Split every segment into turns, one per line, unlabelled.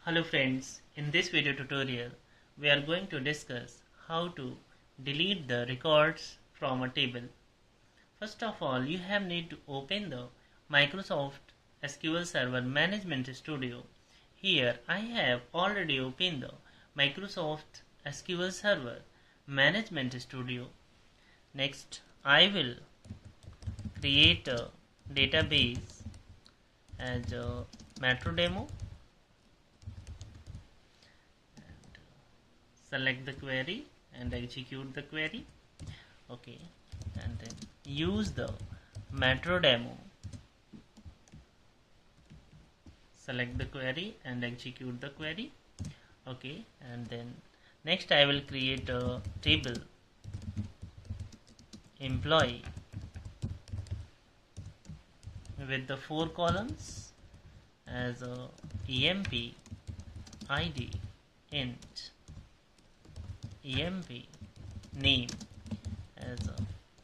Hello friends, in this video tutorial we are going to discuss how to delete the records from a table. First of all, you have need to open the Microsoft SQL Server Management Studio. Here I have already opened the Microsoft SQL Server Management Studio. Next, I will create a database as a Metro demo. Select the query and execute the query. Okay, and then use the Metro demo. Select the query and execute the query. Okay, and then next I will create a table employee with the 4 columns as a emp id int emp name as a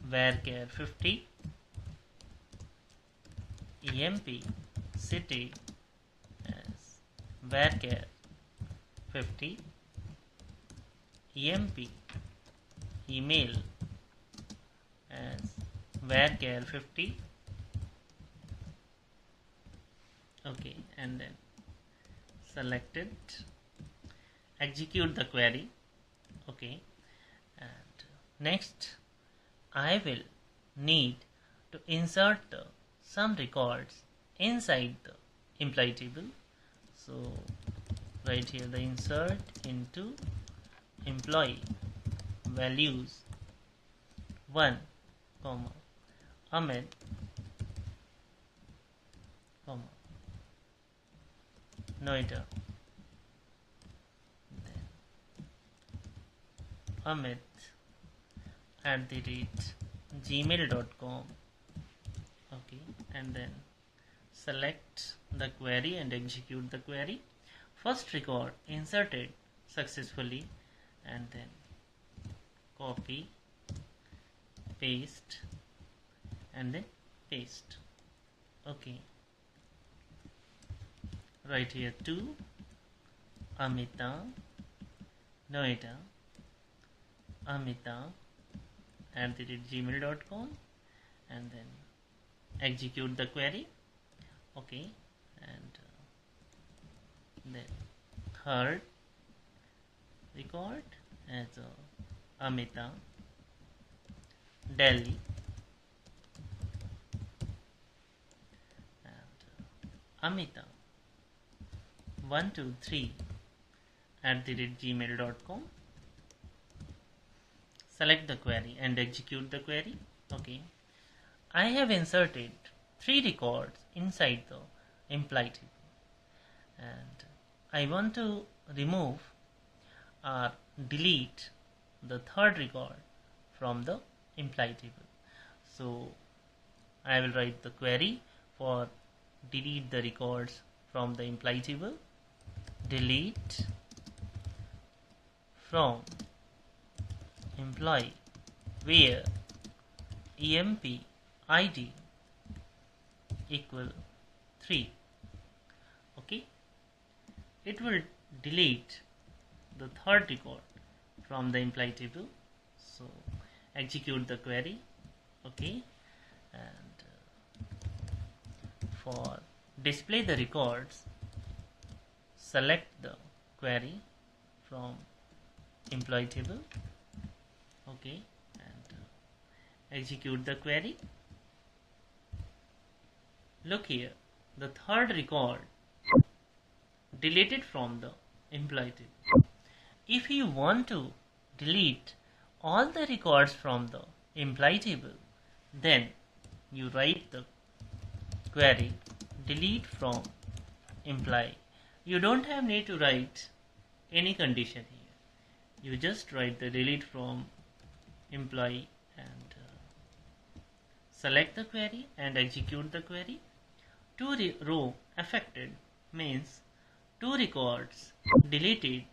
varchar 50, emp city as varchar 50, emp email as varchar 50. Okay, and then select it, execute the query. Okay, and next I will need to insert some records inside the employee table. So right here the insert into employee values 1 comma Ahmed comma Noida, then Ahmed @gmail.com. Okay, and then select the query and execute the query. First record inserted successfully, and then copy, paste, and then paste. Okay, right here to Amita Noida, Amita @gmail.com, and then execute the query. Okay, and then third record as Amita Delhi, and Amita 123 @gmail.com. Select the query and execute the query. Okay, I have inserted 3 records inside the employee table, and I want to remove or delete the third record from the employee table. So I will write the query for delete the records from the employee table. Delete from employee where emp id equal 3. Okay, it will delete the third record from the employee table. So execute the query. Okay, and for display the records, select the query from employee table. Okay, and execute the query. Look here, the third record deleted from the employee table. If you want to delete all the records from the employee table, then you write the query delete from employee. You don't have need to write any condition here. You just write the delete from employee and select the query and execute the query. 2 row affected means 2 records deleted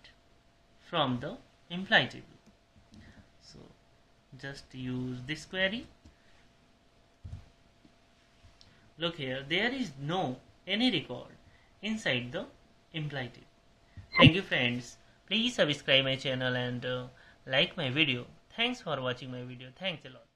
from the employee table. So just use this query. Look here, there is no any record inside the employee table. Thank you friends. Please subscribe my channel and like my video. Thanks for watching my video. Thanks a lot.